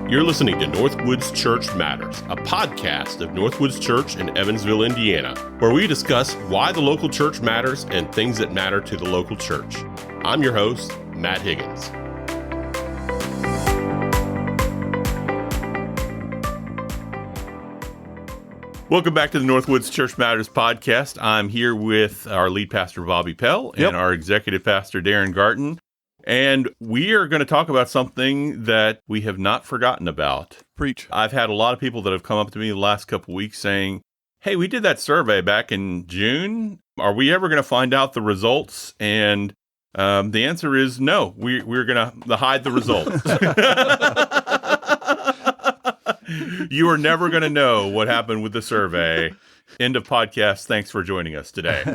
You're listening to NorthWoods Church Matters, a podcast of NorthWoods Church in Evansville, Indiana, where we discuss why the local church matters and things that matter to the local church. I'm your host, Matt Higgins. Welcome back to the NorthWoods Church Matters podcast. I'm here with our lead pastor, Bobby Pell, and our executive pastor, Darin Garten. And we are going to talk about something that we have not forgotten about. Preach. I've had a lot of people that have come up to me the last couple of weeks saying, hey, we did that survey back in June. Are we ever going to find out the results? And the answer is no. We're going to hide the results. You are never going to know what happened with the survey. End of podcast. Thanks for joining us today.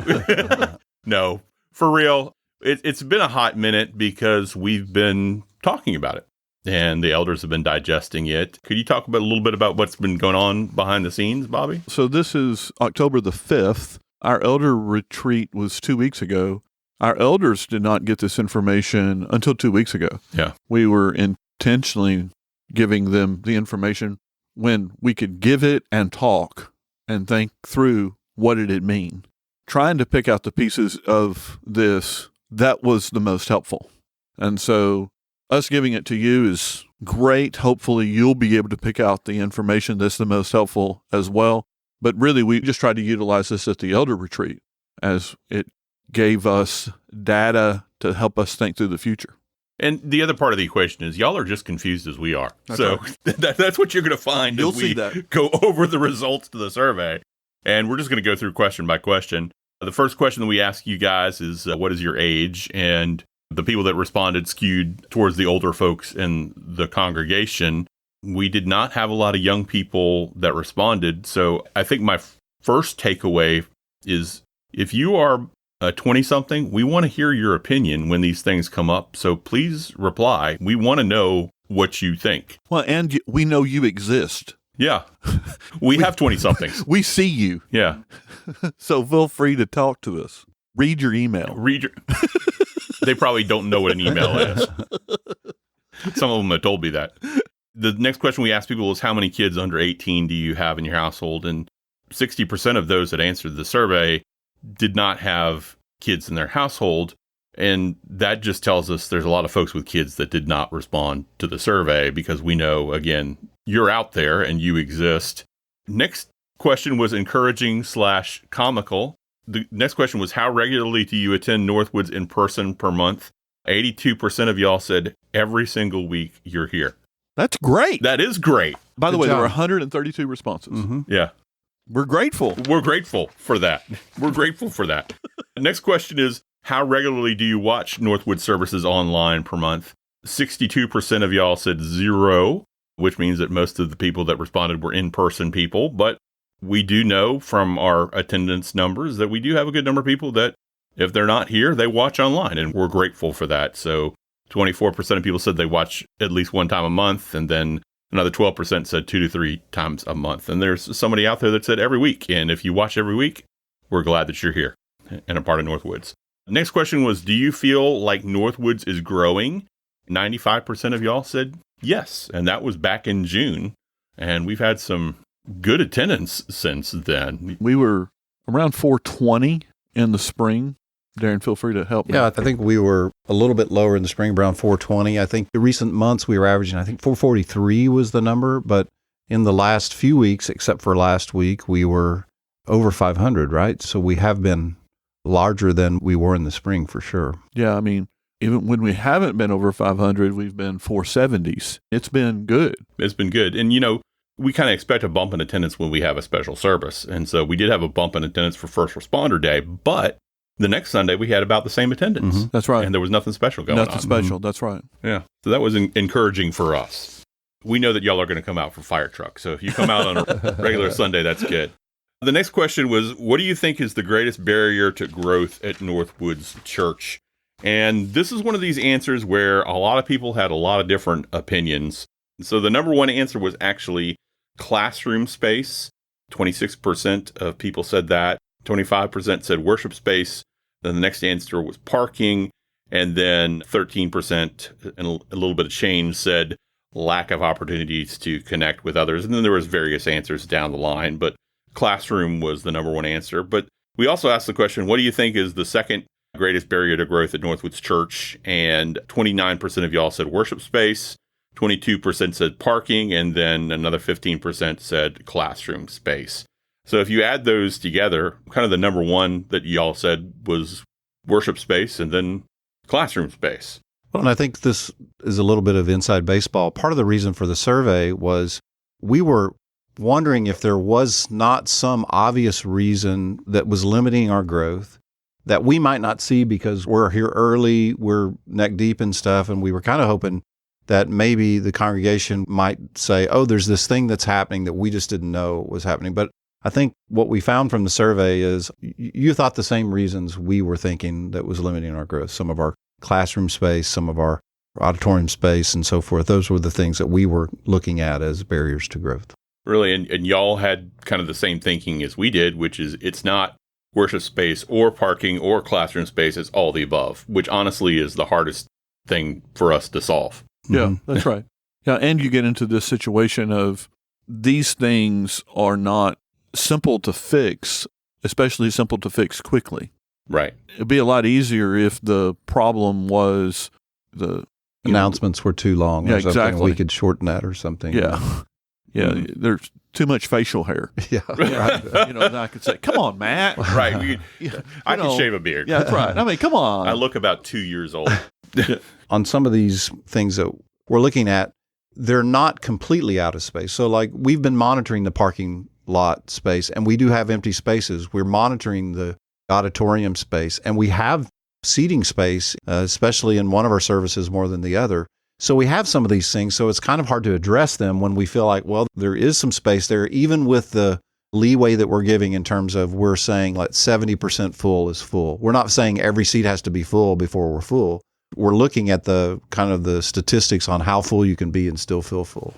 No, for real. It's been a hot minute because we've been talking about it and the elders have been digesting it. Could you talk a little bit about what's been going on behind the scenes, Bobby? So this is October the 5th. Our elder retreat was 2 weeks ago. Our elders did not get this information until 2 weeks ago. Yeah. We were intentionally giving them the information when we could give it and talk and think through what did it mean. Trying to pick out the pieces of this that was the most helpful. And so us giving it to you is great. Hopefully you'll be able to pick out the information that's the most helpful as well. But really, we just tried to utilize this at the elder retreat as it gave us data to help us think through the future. And the other part of the equation is y'all are just confused as we are. That's so right. That's what you're going to find You'll as see we that. Go over the results to the survey. And we're just going to go through question by question. The first question that we ask you guys is, what is your age? And the people that responded skewed towards the older folks in the congregation. We did not have a lot of young people that responded. So I think my first takeaway is if you are a 20-something, we want to hear your opinion when these things come up. So please reply. We want to know what you think. Well, and we know you exist. Yeah. We have 20-somethings. We see you. Yeah. So feel free to talk to us. Read your email. They probably don't know what an email is. Some of them have told me that. The next question we ask people is how many kids under 18 do you have in your household? And 60% of those that answered the survey did not have kids in their household. And that just tells us there's a lot of folks with kids that did not respond to the survey because we know, again, you're out there and you exist. Next question was encouraging/comical. The next question was how regularly do you attend Northwoods in person per month? 82% of y'all said every single week you're here. That's great. That is great. By the Good way, there job. were 132 responses. Mm-hmm. Yeah. We're grateful. We're grateful for that. We're grateful for that. Next question is, how regularly do you watch Northwood services online per month? 62% of y'all said 0, which means that most of the people that responded were in-person people. But we do know from our attendance numbers that we do have a good number of people that if they're not here, they watch online, and we're grateful for that. So 24% of people said they watch at least one time a month, and then another 12% said 2 to 3 times a month. And there's somebody out there that said every week. And if you watch every week, we're glad that you're here and a part of NorthWoods. Next question was, do you feel like NorthWoods is growing? 95% of y'all said yes. And that was back in June. And we've had some good attendance since then. We were around 420 in the spring. Darin, feel free to help me. Yeah, I think we were a little bit lower in the spring, around 420. I think the recent months we were averaging, I think 443 was the number. But in the last few weeks, except for last week, we were over 500, right? So we have been larger than we were in the spring for sure. Yeah, I mean, even when we haven't been over 500, we've been 470s. It's been good. It's been good. And, we kind of expect a bump in attendance when we have a special service. And so we did have a bump in attendance for First Responder Day, but the next Sunday we had about the same attendance. Mm-hmm. That's right. And there was nothing special going on. Nothing special. That's right. Yeah. So that was encouraging for us. We know that y'all are going to come out for fire truck. So if you come out on a regular Sunday, that's good. The next question was, what do you think is the greatest barrier to growth at Northwoods Church? And this is one of these answers where a lot of people had a lot of different opinions. So the number one answer was actually classroom space. 26% of people said that. 25% said worship space. Then the next answer was parking. And then 13% and a little bit of change said lack of opportunities to connect with others. And then there was various answers down the line, but classroom was the number one answer. But we also asked the question, what do you think is the second greatest barrier to growth at NorthWoods Church? And 29% of y'all said worship space, 22% said parking, and then another 15% said classroom space. So if you add those together, kind of the number one that y'all said was worship space and then classroom space. Well, and I think this is a little bit of inside baseball. Part of the reason for the survey was we were wondering if there was not some obvious reason that was limiting our growth that we might not see because we're here early, we're neck deep in stuff, and we were kind of hoping that maybe the congregation might say, oh, there's this thing that's happening that we just didn't know was happening. But I think what we found from the survey is you thought the same reasons we were thinking that was limiting our growth. Some of our classroom space, some of our auditorium space, and so forth. Those were the things that we were looking at as barriers to growth. Really, and y'all had kind of the same thinking as we did, which is it's not worship space or parking or classroom space, it's all the above, which honestly is the hardest thing for us to solve. Yeah, that's right. Yeah, and you get into this situation of these things are not simple to fix, especially simple to fix quickly. Right. It'd be a lot easier if the problem was the announcements were too long. Yeah, or something. exactly. We could shorten that or something. Yeah. Yeah, there's too much facial hair. Yeah. Right. And I could say, come on, Matt. Right. I can shave a beard. Yeah, that's right. I mean, come on. I look about 2 years old. On some of these things that we're looking at, they're not completely out of space. So like we've been monitoring the parking lot space and we do have empty spaces. We're monitoring the auditorium space and we have seating space, especially in one of our services more than the other. So we have some of these things. So it's kind of hard to address them when we feel like, well, there is some space there, even with the leeway that we're giving in terms of we're saying like 70% full is full. We're not saying every seat has to be full before we're full. We're looking at the kind of the statistics on how full you can be and still feel full.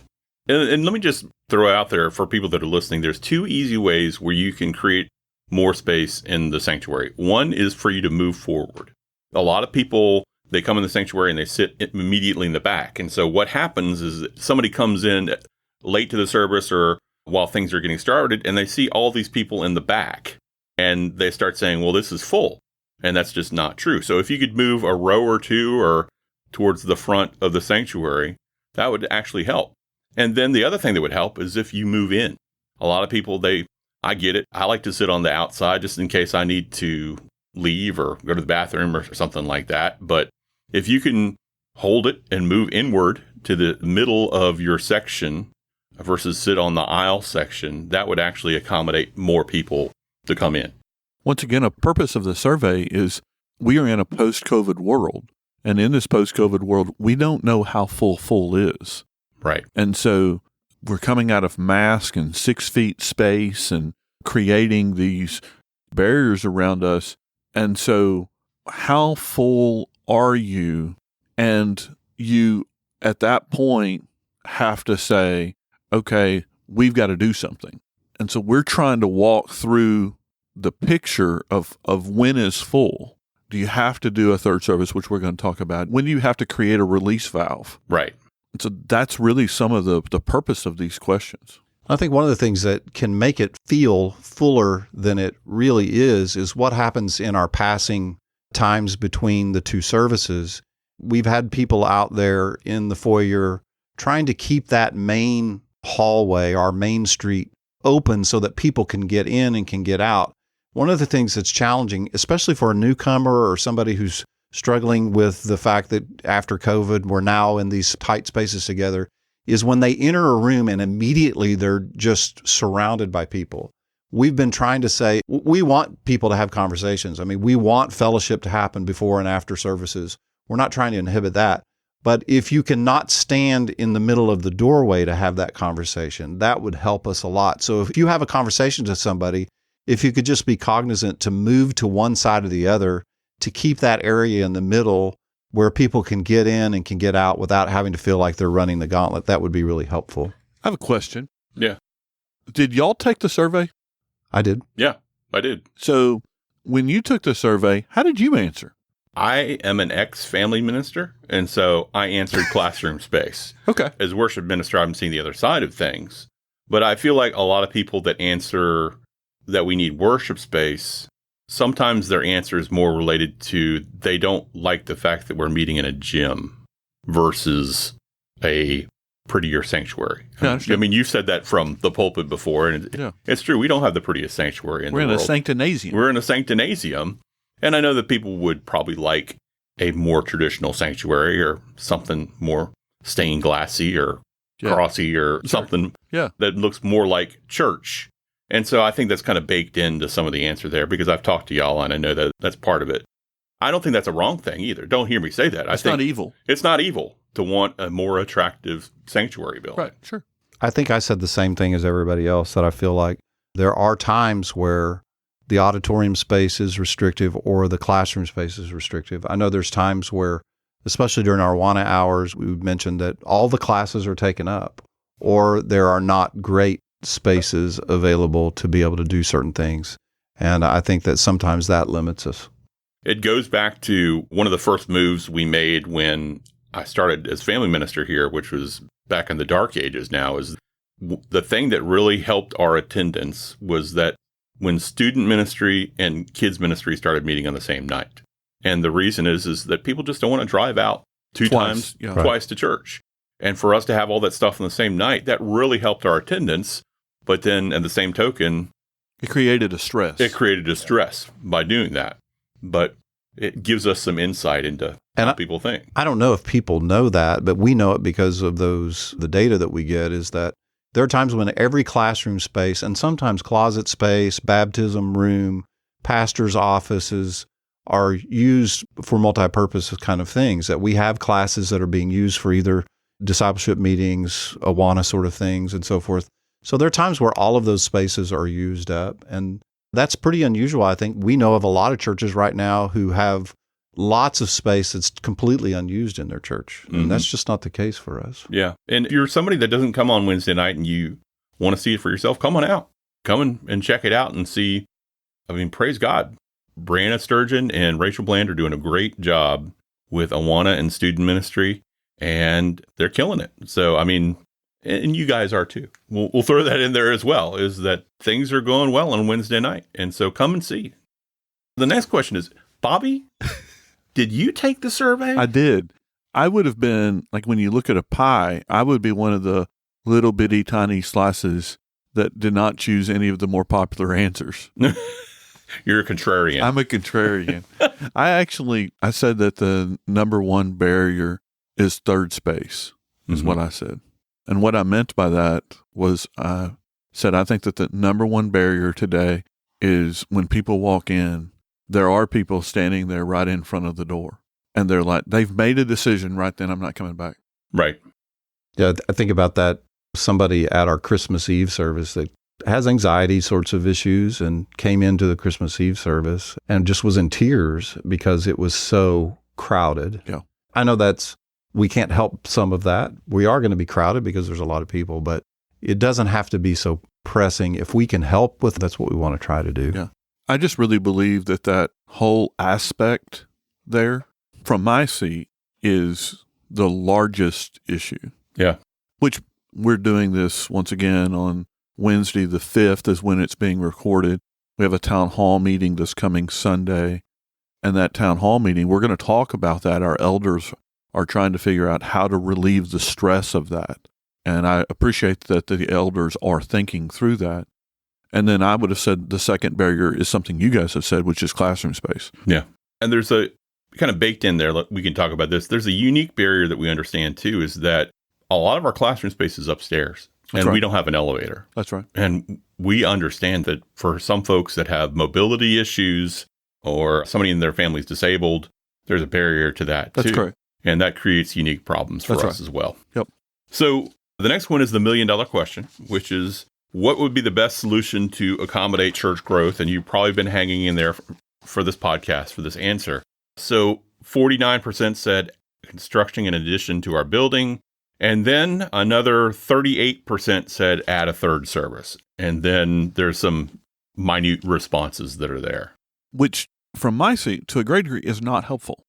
And let me just throw out there for people that are listening, there's two easy ways where you can create more space in the sanctuary. One is for you to move forward. A lot of people, they come in the sanctuary and they sit immediately in the back. And so what happens is that somebody comes in late to the service or while things are getting started and they see all these people in the back and they start saying, well, this is full. And that's just not true. So if you could move a row or two or towards the front of the sanctuary, that would actually help. And then the other thing that would help is if you move in. A lot of people, I get it. I like to sit on the outside just in case I need to leave or go to the bathroom or something like that. But if you can hold it and move inward to the middle of your section versus sit on the aisle section, that would actually accommodate more people to come in. Once again, a purpose of the survey is we are in a post-COVID world. And in this post-COVID world, we don't know how full is. Right. And so we're coming out of mask and 6 feet space and creating these barriers around us. And so how full are you? And you, at that point, have to say, okay, we've got to do something. And so we're trying to walk through the picture of when is full. Do you have to do a third service, which we're going to talk about? When do you have to create a release valve? Right. And so that's really some of the purpose of these questions. I think one of the things that can make it feel fuller than it really is what happens in our passing times between the two services. We've had people out there in the foyer trying to keep that main hallway, our main street, open so that people can get in and can get out. One of the things that's challenging, especially for a newcomer or somebody who's struggling with the fact that after COVID, we're now in these tight spaces together, is when they enter a room and immediately they're just surrounded by people. We've been trying to say, we want people to have conversations. I mean, we want fellowship to happen before and after services. We're not trying to inhibit that. But if you cannot stand in the middle of the doorway to have that conversation, that would help us a lot. So if you have a conversation to somebody, if you could just be cognizant to move to one side or the other, to keep that area in the middle where people can get in and can get out without having to feel like they're running the gauntlet, that would be really helpful. I have a question. Yeah. Did y'all take the survey? I did. Yeah, I did. So when you took the survey, how did you answer? I am an ex-family minister, and so I answered classroom space. Okay. As worship minister, I'm seeing the other side of things. But I feel like a lot of people that answer that we need worship space, sometimes their answer is more related to they don't like the fact that we're meeting in a gym versus a prettier sanctuary. Yeah, I mean, you've said that from the pulpit before, and it's true. We don't have the prettiest sanctuary in the world. We're in a sanctinasium. We're in a sanctinasium. And I know that people would probably like a more traditional sanctuary or something more stained glassy or crossy or something that looks more like church. And so I think that's kind of baked into some of the answer there because I've talked to y'all and I know that that's part of it. I don't think that's a wrong thing either. Don't hear me say that. It's not evil. It's not evil to want a more attractive sanctuary building. Right, sure. I think I said the same thing as everybody else, that I feel like there are times where the auditorium space is restrictive or the classroom space is restrictive. I know there's times where, especially during our Awana hours, we mentioned that all the classes are taken up or there are not great spaces available to be able to do certain things. And I think that sometimes that limits us. It goes back to one of the first moves we made when I started as family minister here, which was back in the dark ages now, is the thing that really helped our attendance was that when student ministry and kids ministry started meeting on the same night. And the reason is that people just don't want to drive out twice to church. And for us to have all that stuff on the same night, that really helped our attendance. But then at the same token, it created a stress. By doing that. But it gives us some insight into how people think. I don't know if people know that, but we know it because of the data that we get is that there are times when every classroom space and sometimes closet space, baptism room, pastor's offices are used for multi-purpose kind of things, that we have classes that are being used for either discipleship meetings, Awana sort of things, and so forth. So there are times where all of those spaces are used up, and that's pretty unusual. I think we know of a lot of churches right now who have lots of space that's completely unused in their church. And that's just not the case for us. Yeah. And if you're somebody that doesn't come on Wednesday night and you want to see it for yourself, come on out. Come and check it out and see. I mean, praise God. Brianna Sturgeon and Rachel Bland are doing a great job with Awana and student ministry, and they're killing it. So, I mean, and you guys are too. We'll throw that in there as well, is that things are going well on Wednesday night. And so come and see. The next question is, Bobby, did you take the survey? I did. I would have been, like when you look at a pie, I would be one of the little bitty tiny slices that did not choose any of the more popular answers. You're a contrarian. I'm a contrarian. I said that the number one barrier is third space, is what I said. And what I meant by that was I said, I think that the number one barrier today is when people walk in, there are people standing there right in front of the door. And they're like, they've made a decision right then, I'm not coming back. Right. Yeah, I think about that. Somebody at our Christmas Eve service that has anxiety sorts of issues and came into the Christmas Eve service and just was in tears because it was so crowded. Yeah. I know we can't help some of that. We are going to be crowded because there's a lot of people, but it doesn't have to be so pressing. If we can help with, that's what we want to try to do. Yeah. I just really believe that whole aspect there, from my seat, is the largest issue. Yeah. Which we're doing this once again on Wednesday the 5th is when it's being recorded. We have a town hall meeting this coming Sunday. And that town hall meeting, we're going to talk about that. Our elders are trying to figure out how to relieve the stress of that. And I appreciate that the elders are thinking through that. And then I would have said the second barrier is something you guys have said, which is classroom space. Yeah. And there's a kind of baked in there, we can talk about this. There's a unique barrier that we understand too, is that a lot of our classroom space is upstairs. And we don't have an elevator. That's right. And we understand that for some folks that have mobility issues or somebody in their family is disabled, there's a barrier to that too. That's correct. And that creates unique problems for us as well. Yep. So the next one is the $1 million question, which is, what would be the best solution to accommodate church growth? And you've probably been hanging in there for this podcast, for this answer. So 49% said construction in addition to our building. And then another 38% said add a third service. And then there's some minute responses that are there. Which, from my seat, to a great degree, is not helpful.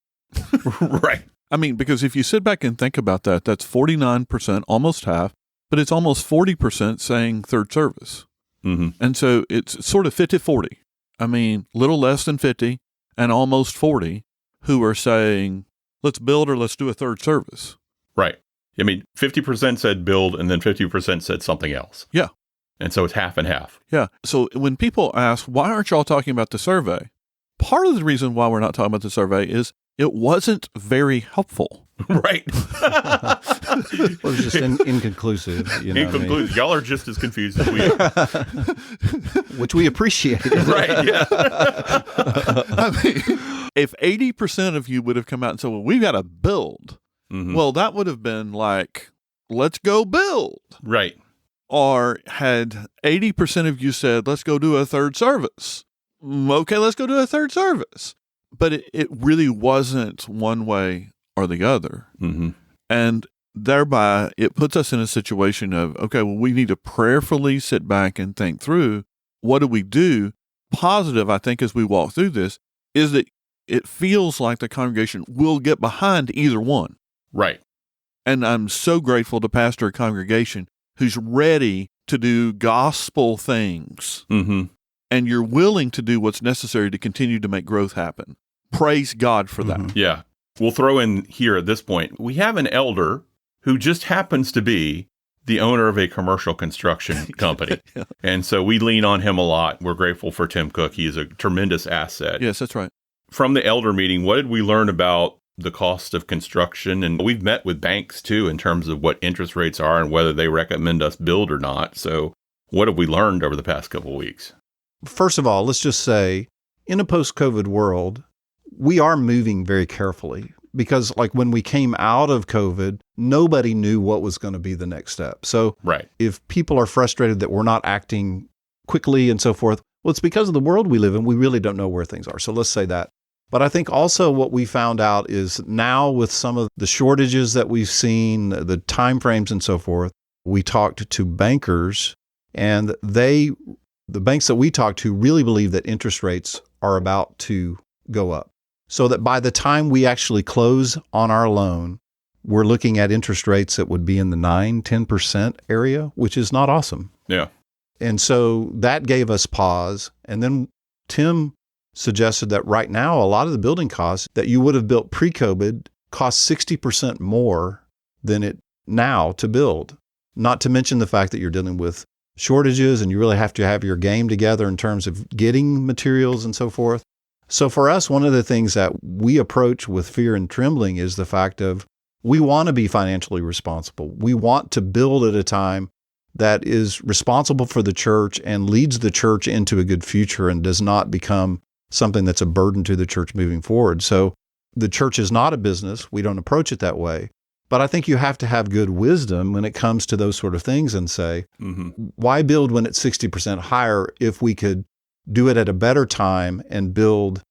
Right. I mean, because if you sit back and think about that, that's 49%, almost half, but it's almost 40% saying third service. Mm-hmm. And so it's sort of 50-40. I mean, little less than 50 and almost 40 who are saying, let's build or let's do a third service. Right. I mean, 50% said build and then 50% said something else. Yeah. And so it's half and half. Yeah. So when people ask, why aren't y'all talking about the survey? Part of the reason why we're not talking about the survey is it wasn't very helpful. Right. Well, it was just inconclusive. You know Inconclusive. Y'all are just as confused as we are. Which we appreciate. Right. Yeah. I mean, if 80% of you would have come out and said, well, we've got to build, well, that would have been like, let's go build. Right. Or had 80% of you said, let's go do a third service. Okay, let's go do a third service. But it really wasn't one way or the other. Mm-hmm. And thereby, it puts us in a situation of, okay, well, we need to prayerfully sit back and think through, what do we do? Positive, I think, as we walk through this, is that it feels like the congregation will get behind either one. Right. And I'm so grateful to pastor a congregation who's ready to do gospel things. Mm-hmm. And you're willing to do what's necessary to continue to make growth happen. Praise God for that. Yeah. We'll throw in here at this point, we have an elder who just happens to be the owner of a commercial construction company. Yeah. And so we lean on him a lot. We're grateful for Tim Cook. He is a tremendous asset. Yes, that's right. From the elder meeting, what did we learn about the cost of construction? And we've met with banks too in terms of what interest rates are and whether they recommend us build or not. So what have we learned over the past couple of weeks? First of all, let's just say in a post-COVID world, we are moving very carefully because like when we came out of COVID, nobody knew what was going to be the next step. So right. If people are frustrated that we're not acting quickly and so forth, well, it's because of the world we live in. We really don't know where things are. So let's say that. But I think also what we found out is now with some of the shortages that we've seen, the timeframes and so forth, we talked to bankers and the banks that we talked to really believe that interest rates are about to go up. So that by the time we actually close on our loan, we're looking at interest rates that would be in the 9-10% area, which is not awesome. Yeah. And so that gave us pause. And then Tim suggested that right now, a lot of the building costs that you would have built pre-COVID cost 60% more than it now to build. Not to mention the fact that you're dealing with shortages and you really have to have your game together in terms of getting materials and so forth. So for us, one of the things that we approach with fear and trembling is the fact of we want to be financially responsible. We want to build at a time that is responsible for the church and leads the church into a good future and does not become something that's a burden to the church moving forward. So the church is not a business. We don't approach it that way. But I think you have to have good wisdom when it comes to those sort of things and say, why build when it's 60% higher if we could do it at a better time and build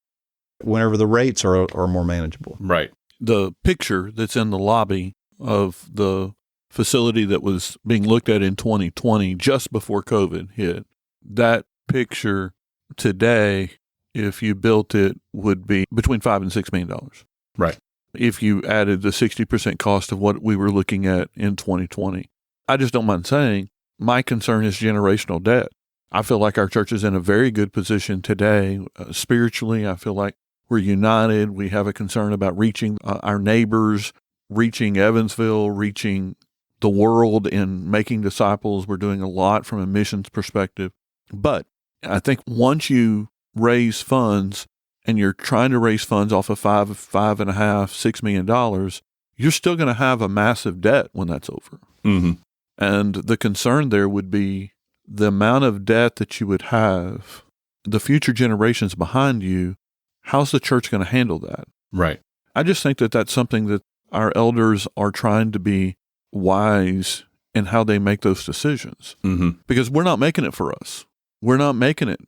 whenever the rates are more manageable? Right. The picture that's in the lobby of the facility that was being looked at in 2020, just before COVID hit, that picture today, if you built it, would be between $5 and $6 million. Right. If you added the 60% cost of what we were looking at in 2020. I just don't mind saying my concern is generational debt. I feel like our church is in a very good position today. Spiritually, I feel like we're united. We have a concern about reaching our neighbors, reaching Evansville, reaching the world in making disciples. We're doing a lot from a missions perspective. But I think once you raise funds and you're trying to raise funds off of $5.5, $6 million, you're still going to have a massive debt when that's over. Mm-hmm. And the concern there would be the amount of debt that you would have, the future generations behind you. How's the church going to handle that? Right. I just think that that's something that our elders are trying to be wise in how they make those decisions. Mm-hmm. Because we're not making it for us. We're not making it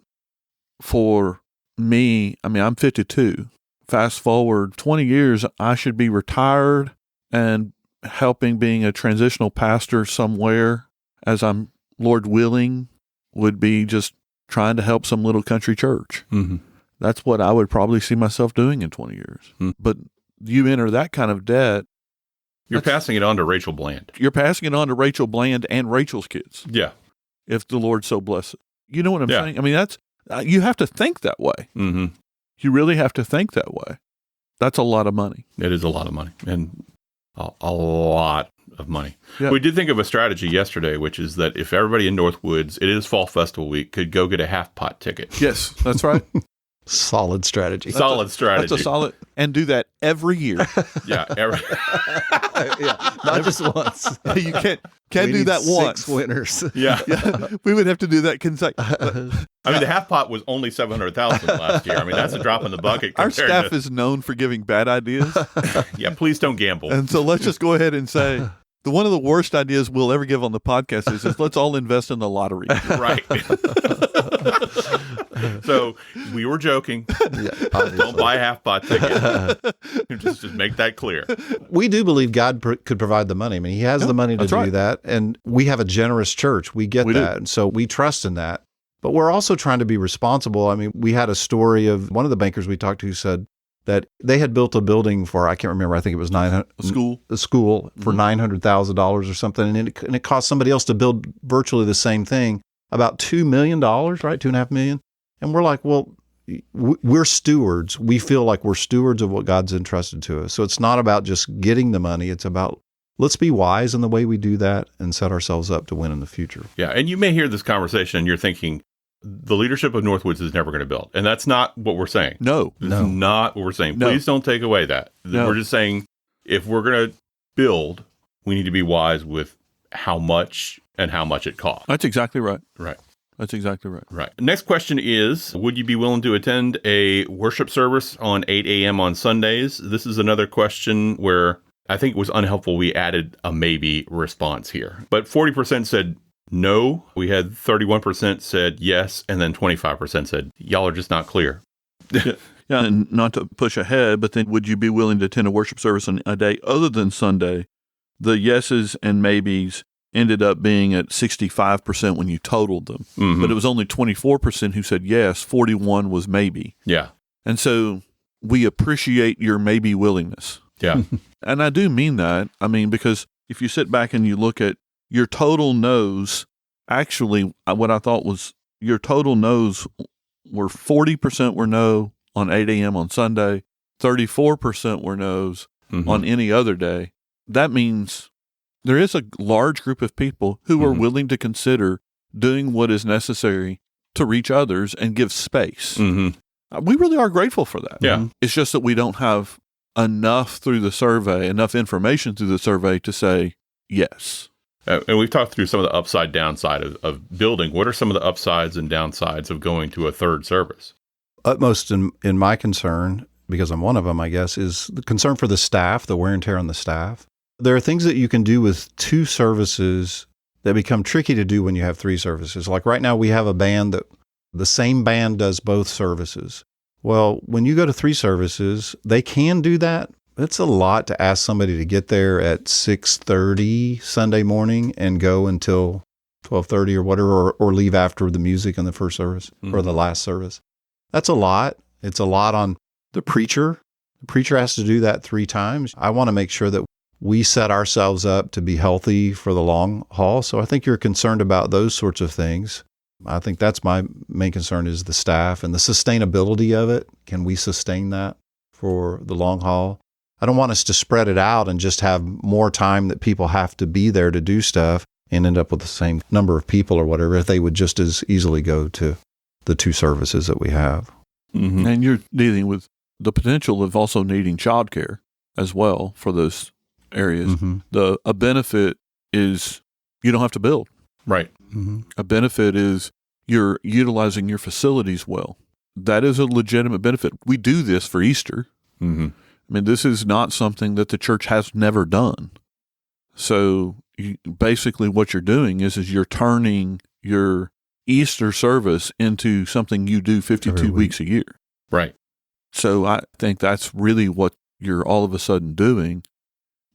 for me. I mean, I'm 52. Fast forward 20 years, I should be retired and helping being a transitional pastor somewhere, as I'm, Lord willing, would be just trying to help some little country church. Mm-hmm. That's what I would probably see myself doing in 20 years. Mm-hmm. But you enter that kind of debt, You're passing it on to Rachel Bland. you're passing it on to Rachel Bland and Rachel's kids, Yeah. if the Lord so blesses. You know what I'm Yeah. saying? I mean, that's you have to think that way. Mm-hmm. You really have to think that way. That's a lot of money. It is a lot of money, and a lot of money. Yeah. We did think of a strategy yesterday, which is that if everybody in Northwoods, it is Fall Festival week, could go get a half pot ticket. Yes, that's right. Solid strategy. Solid strategy. That's a solid, and do that every year. Yeah. Yeah, not just once. You can't We do need that 6 once. winners. Yeah. Yeah, we would have to do that consecutively. I mean, the half pot was only 700,000 last year. I mean, that's a drop in the bucket. Our compared staff to, is known for giving bad ideas, yeah, please don't gamble. and so let's just go ahead and say one of the worst ideas we'll ever give on the podcast is let's all invest in the lottery. Right. So we were joking. Yeah, obviously. Don't buy a half pot ticket. just make that clear. We do believe God could provide the money. I mean, He has the money to that's do right. that. And we have a generous church. We get We do. that. And so we trust in that. But we're also trying to be responsible. I mean, we had a story of one of the bankers we talked to said that they had built a building for, I can't remember, I think it was A school. a school for $900,000 or something. And it cost somebody else to build virtually the same thing, about $2 million, right? $2.5 million. And we're like, well, we're stewards. We feel like we're stewards of what God's entrusted to us. So it's not about just getting the money. It's about let's be wise in the way we do that and set ourselves up to win in the future. Yeah. And you may hear this conversation and you're thinking, the leadership of Northwoods is never going to build. And that's not what we're saying. No. That's not what we're saying. No. Please don't take away that. No. We're just saying if we're going to build, we need to be wise with how much and how much it costs. That's exactly right. Right. That's exactly right. Right. Next question is, would you be willing to attend a worship service on 8 a.m. on Sundays? This is another question where I think it was unhelpful. We added a maybe response here. But 40% said no. We had 31% said yes. And then 25% said, y'all are just not clear. Yeah, and not to push ahead, but then would you be willing to attend a worship service on a day other than Sunday? The yeses and maybes ended up being at 65% when you totaled them. Mhm. But it was only 24% who said yes, 41 was maybe. Yeah. And so we appreciate your maybe willingness. Yeah. And I do mean that. I mean, because if you sit back and you look at your total no's, actually, what I thought was your total no's were 40% were no on 8 a.m. on Sunday, 34% were no's Mhm. on any other day. That means there is a large group of people who are Mhm. willing to consider doing what is necessary to reach others and give space. Mhm. We really are grateful for that. Yeah. It's just that we don't have enough through the survey, enough information through the survey to say yes. And we've talked through some of the upside downside of building. What are some of the upsides and downsides of going to a third service? Utmost in my concern, because I'm one of them, I guess, is the concern for the staff, the wear and tear on the staff. There are things that you can do with 2 services that become tricky to do when you have 3 services. Like right now, we have a band that the same band does both services. Well, when you go to 3 services, they can do that. It's a lot to ask somebody to get there at 6:30 Sunday morning and go until 12:30 or whatever, or leave after the music in the first service or the last service. That's a lot. It's a lot on the preacher. The preacher has to do that 3 times. I want to make sure that we set ourselves up to be healthy for the long haul. So I think you're concerned about those sorts of things. I think that's my main concern is the staff and the sustainability of it. Can we sustain that for the long haul? I don't want us to spread it out and just have more time that people have to be there to do stuff and end up with the same number of people or whatever if they would just as easily go to the 2 services that we have. Mm-hmm. And you're dealing with the potential of also needing childcare as well for those areas. Mm-hmm. A benefit is you don't have to build. Right. Mm-hmm. A benefit is you're utilizing your facilities well. That is a legitimate benefit. We do this for Easter. Mm-hmm. I mean, this is not something that the church has never done. So basically what you're doing is you're turning your Easter service into something you do 52 weeks a year. Right. So I think that's really what you're all of a sudden doing.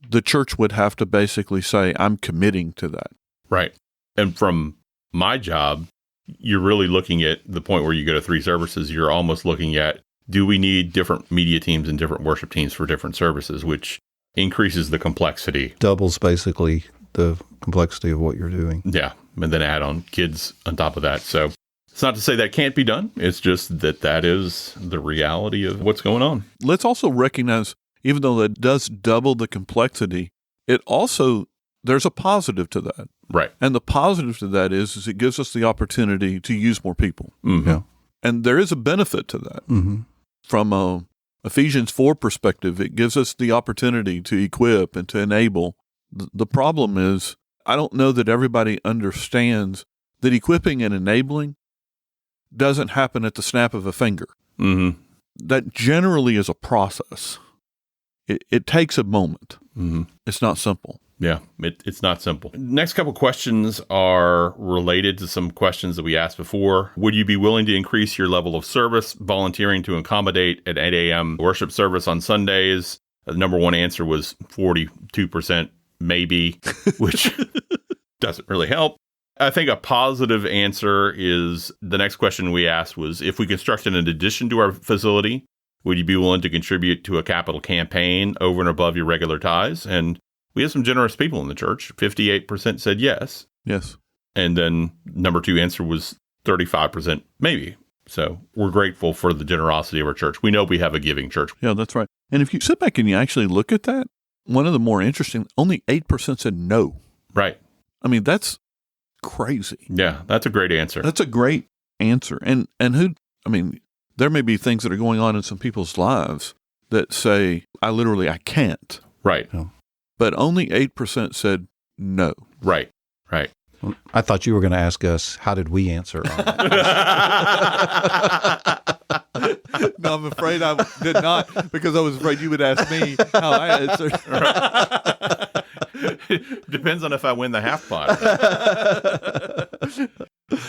The church would have to basically say, I'm committing to that. Right. And from my job, you're really looking at the point where you go to 3 services. You're almost looking at do we need different media teams and different worship teams for different services, which increases the complexity. Doubles basically the complexity of what you're doing. Yeah. And then add on kids on top of that. So it's not to say that can't be done. It's just that is the reality of what's going on. Let's also recognize, even though that does double the complexity, there's a positive to that. Right. And the positive to that is it gives us the opportunity to use more people. Mm-hmm. Yeah. And there is a benefit to that. Mm-hmm. From a Ephesians 4 perspective, it gives us the opportunity to equip and to enable. The problem is, I don't know that everybody understands that equipping and enabling doesn't happen at the snap of a finger. Mm-hmm. That generally is a process. It takes a moment. Mm-hmm. It's not simple. Yeah, it's not simple. Next couple questions are related to some questions that we asked before. Would you be willing to increase your level of service, volunteering to accommodate an 8 a.m. worship service on Sundays? The number one answer was 42% maybe, which doesn't really help. I think a positive answer is the next question we asked was, if we constructed an addition to our facility, would you be willing to contribute to a capital campaign over and above your regular tithes? And we have some generous people in the church. 58% said yes. Yes. And then number two answer was 35% maybe. So we're grateful for the generosity of our church. We know we have a giving church. Yeah, that's right. And if you sit back and you actually look at that, one of the more interesting, only 8% said no. Right. I mean, that's crazy. Yeah, that's a great answer. That's a great answer. And there may be things that are going on in some people's lives that say, I can't. Right. Yeah. But only 8% said no. Right. Right. I thought you were going to ask us, how did we answer on that? No, I'm afraid I did not, because I was afraid you would ask me how I answered. Depends on if I win the half pot.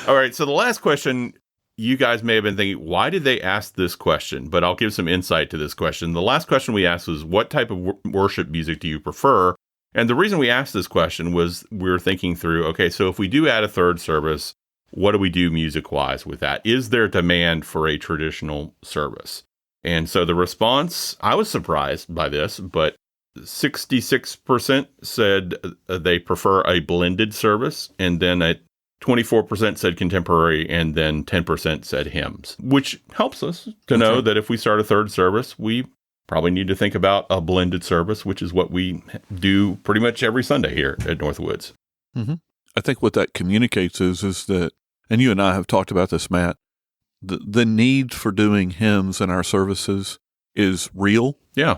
All right. So the last question, you guys may have been thinking, why did they ask this question? But I'll give some insight to this question. The last question we asked was, what type of worship music do you prefer? And the reason we asked this question was we were thinking through, okay, so if we do add a third service, what do we do music-wise with that? Is there demand for a traditional service? And so the response, I was surprised by this, but 66% said they prefer a blended service, and then 24% said contemporary, and then 10% said hymns, which helps us to know that if we start a third service, we probably need to think about a blended service, which is what we do pretty much every Sunday here at NorthWoods. Mm-hmm. I think what that communicates is that, and you and I have talked about this, Matt, the need for doing hymns in our services is real. Yeah.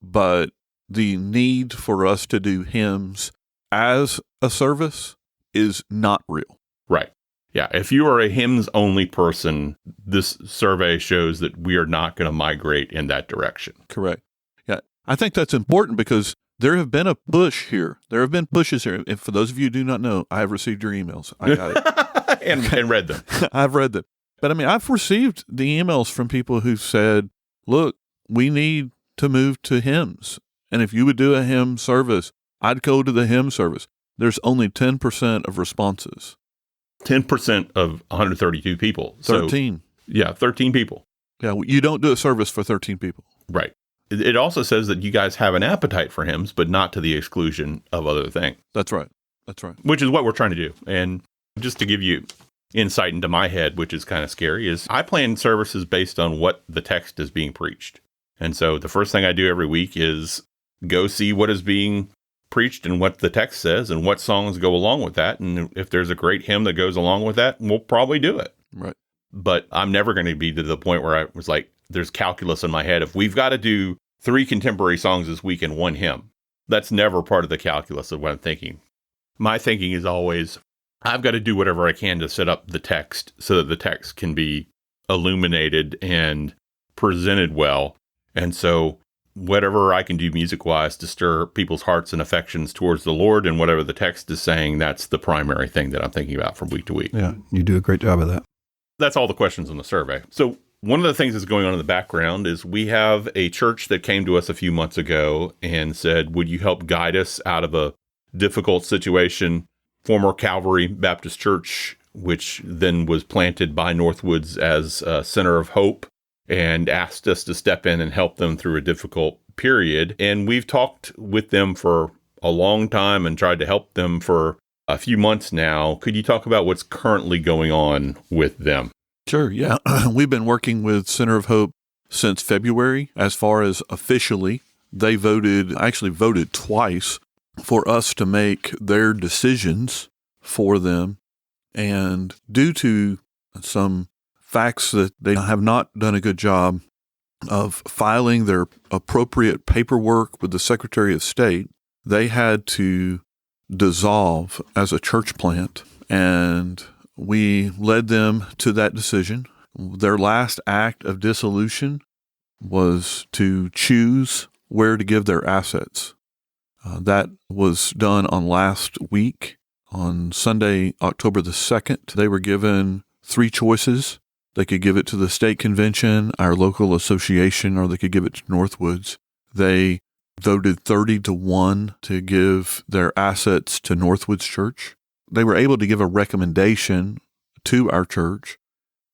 But the need for us to do hymns as a service is not real. Right. Yeah. If you are a hymns only person, this survey shows that we are not going to migrate in that direction. Correct. Yeah. I think that's important because there have been a push here. There have been pushes here. And for those of you who do not know, I have received your emails. I got it. and read them. I've read them. But I've received the emails from people who said, look, we need to move to hymns. And if you would do a hymn service, I'd go to the hymn service. There's only 10% of responses. 10% of 132 people. 13. So, 13 people. Yeah, you don't do a service for 13 people. Right. It also says that you guys have an appetite for hymns, but not to the exclusion of other things. That's right. That's right. Which is what we're trying to do. And just to give you insight into my head, which is kind of scary, is I plan services based on what the text is being preached. And so the first thing I do every week is go see what is being preached and what the text says and what songs go along with that. And if there's a great hymn that goes along with that, we'll probably do it. Right. But I'm never going to be to the point where I was like, there's calculus in my head. If we've got to do 3 contemporary songs this week and 1 hymn, that's never part of the calculus of what I'm thinking. My thinking is always, I've got to do whatever I can to set up the text so that the text can be illuminated and presented well. And so whatever I can do music-wise to stir people's hearts and affections towards the Lord and whatever the text is saying, that's the primary thing that I'm thinking about from week to week. Yeah, you do a great job of that. That's all the questions on the survey. So one of the things that's going on in the background is we have a church that came to us a few months ago and said, would you help guide us out of a difficult situation? Former Calvary Baptist Church, which then was planted by NorthWoods as a center of hope and asked us to step in and help them through a difficult period. And we've talked with them for a long time and tried to help them for a few months now. Could you talk about what's currently going on with them? Sure, yeah. We've been working with Center of Hope since February. As far as officially, they actually voted twice for us to make their decisions for them. And due to some facts that they have not done a good job of filing their appropriate paperwork with the Secretary of State, they had to dissolve as a church plant. And we led them to that decision. Their last act of dissolution was to choose where to give their assets. That was done on last week. On Sunday, October the 2nd, they were given 3 choices. They could give it to the state convention, our local association, or they could give it to NorthWoods. They voted 30-1 to give their assets to NorthWoods Church. They were able to give a recommendation to our church.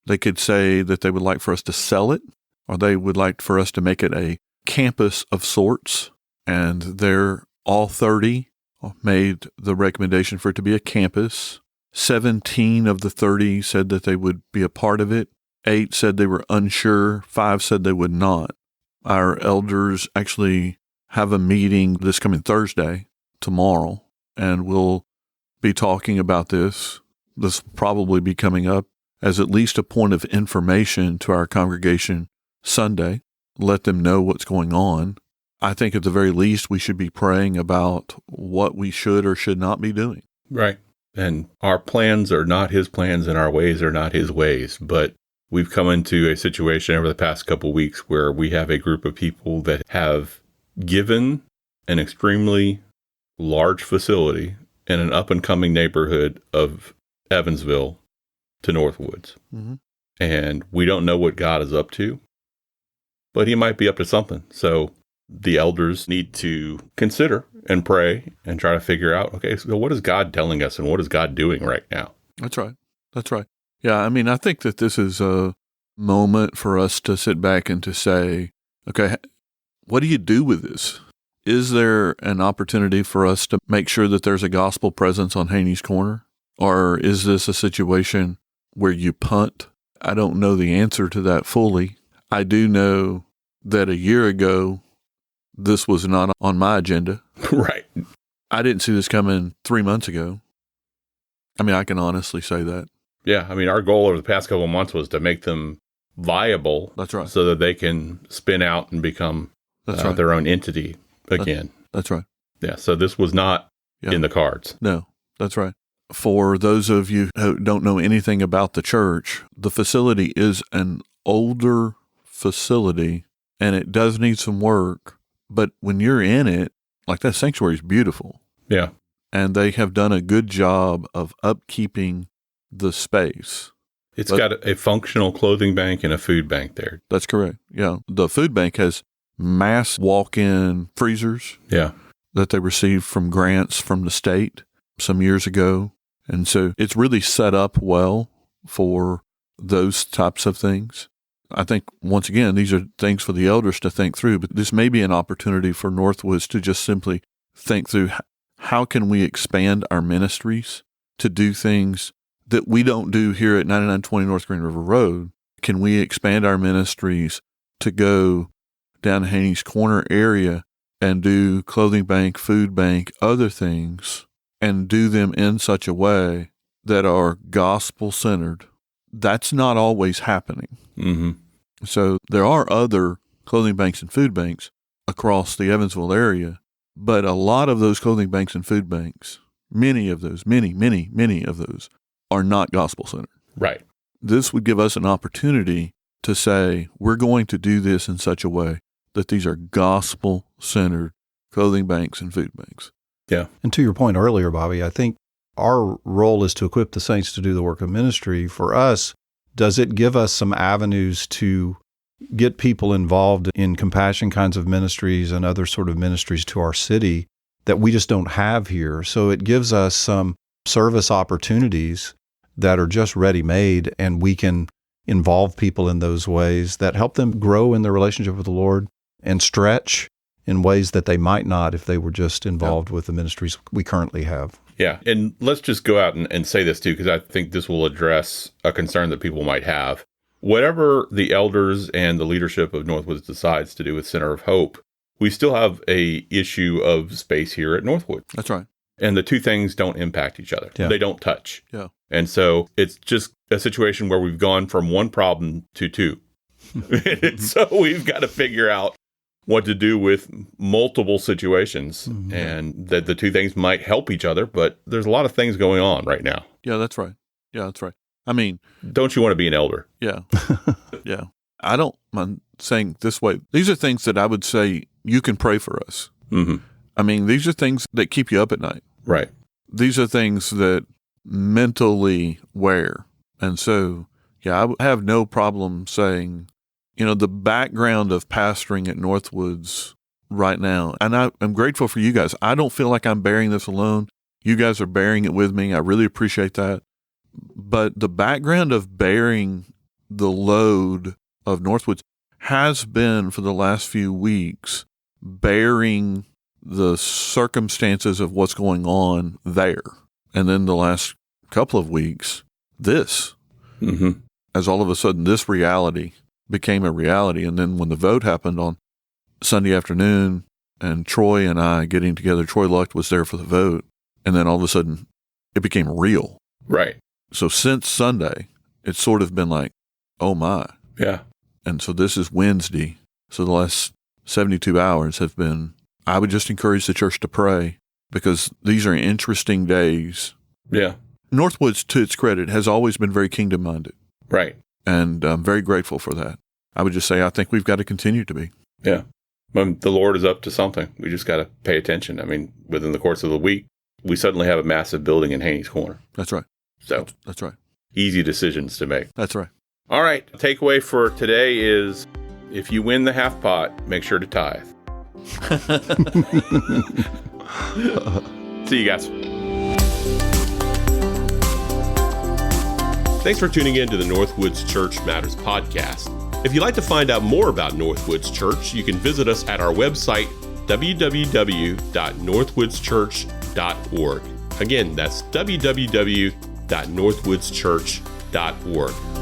They could say that they would like for us to sell it, or they would like for us to make it a campus of sorts. And all 30 made the recommendation for it to be a campus. 17 of the 30 said that they would be a part of it. 8 said they were unsure. 5 said they would not. Our elders actually have a meeting this coming Thursday, tomorrow, and we'll be talking about this. This will probably be coming up as at least a point of information to our congregation Sunday. Let them know what's going on. I think at the very least we should be praying about what we should or should not be doing. Right. And our plans are not his plans and our ways are not his ways. But we've come into a situation over the past couple of weeks where we have a group of people that have given an extremely large facility in an up-and-coming neighborhood of Evansville to Northwoods. Mm-hmm. And we don't know what God is up to, but he might be up to something. So the elders need to consider and pray and try to figure out, okay, so what is God telling us and what is God doing right now? That's right. That's right. Yeah, I mean, I think that this is a moment for us to sit back and to say, okay, what do you do with this? Is there an opportunity for us to make sure that there's a gospel presence on Haney's Corner? Or is this a situation where you punt? I don't know the answer to that fully. I do know that a year ago, this was not on my agenda. Right. I didn't see this coming 3 months ago. I mean, I can honestly say that. Yeah. I mean, our goal over the past couple of months was to make them viable. That's right. So that they can spin out and become their own entity again. That's right. Yeah. So this was not in the cards. No, that's right. For those of you who don't know anything about the church, the facility is an older facility and it does need some work. But when you're in it, like that sanctuary is beautiful. Yeah. And they have done a good job of upkeeping the space. It's got a functional clothing bank and a food bank there. That's correct. Yeah. The food bank has mass walk-in freezers. Yeah. That they received from grants from the state some years ago. And so it's really set up well for those types of things. I think, once again, these are things for the elders to think through, but this may be an opportunity for Northwoods to just simply think through how can we expand our ministries to do things that we don't do here at 9920 North Green River Road. Can we expand our ministries to go down Haney's Corner area and do clothing bank, food bank, other things, and do them in such a way that are gospel-centered? That's not always happening. Mm-hmm. So there are other clothing banks and food banks across the Evansville area, but a lot of those clothing banks and food banks, many of those are not gospel-centered. Right. This would give us an opportunity to say, we're going to do this in such a way that these are gospel-centered clothing banks and food banks. Yeah. And to your point earlier, Bobby, I think our role is to equip the saints to do the work of ministry. For us, does it give us some avenues to get people involved in compassion kinds of ministries and other sort of ministries to our city that we just don't have here? So it gives us some service opportunities that are just ready-made, and we can involve people in those ways that help them grow in their relationship with the Lord and stretch in ways that they might not if they were just involved with the ministries we currently have. Yeah. And let's just go out and say this too, because I think this will address a concern that people might have. Whatever the elders and the leadership of Northwoods decides to do with Center of Hope, we still have a issue of space here at Northwood. That's right. And the two things don't impact each other. Yeah. They don't touch. Yeah. And so it's just a situation where we've gone from one problem to two. So we've got to figure out what to do with multiple situations, and that the two things might help each other, but there's a lot of things going on right now. Yeah, that's right. Yeah, that's right. I mean, don't you want to be an elder? Yeah. Yeah. I don't mind saying this way. These are things that I would say you can pray for us. Mm-hmm. I mean, these are things that keep you up at night. Right. These are things that mentally wear. And so, yeah, I have no problem saying, the background of pastoring at Northwoods right now, and I'm grateful for you guys. I don't feel like I'm bearing this alone. You guys are bearing it with me. I really appreciate that. But the background of bearing the load of Northwoods has been for the last few weeks bearing the circumstances of what's going on there. And then the last couple of weeks, this, as all of a sudden this reality became a reality. And then when the vote happened on Sunday afternoon and Troy and I getting together, Troy Lucht was there for the vote. And then all of a sudden it became real. Right. So since Sunday, it's sort of been like, oh my. Yeah. And so this is Wednesday. So the last 72 hours have been, I would just encourage the church to pray because these are interesting days. Yeah. Northwoods, to its credit, has always been very kingdom-minded. Right. And I'm very grateful for that. I would just say I think we've got to continue to be. Yeah. The Lord is up to something. We just got to pay attention. I mean, within the course of the week, we suddenly have a massive building in Haney's Corner. That's right. So that's right. Easy decisions to make. That's right. All right. Takeaway for today is if you win the half pot, make sure to tithe. See you guys. Thanks for tuning in to the Northwoods Church Matters podcast. If you'd like to find out more about Northwoods Church, you can visit us at our website, www.northwoodschurch.org. Again, that's www.northwoodschurch.org.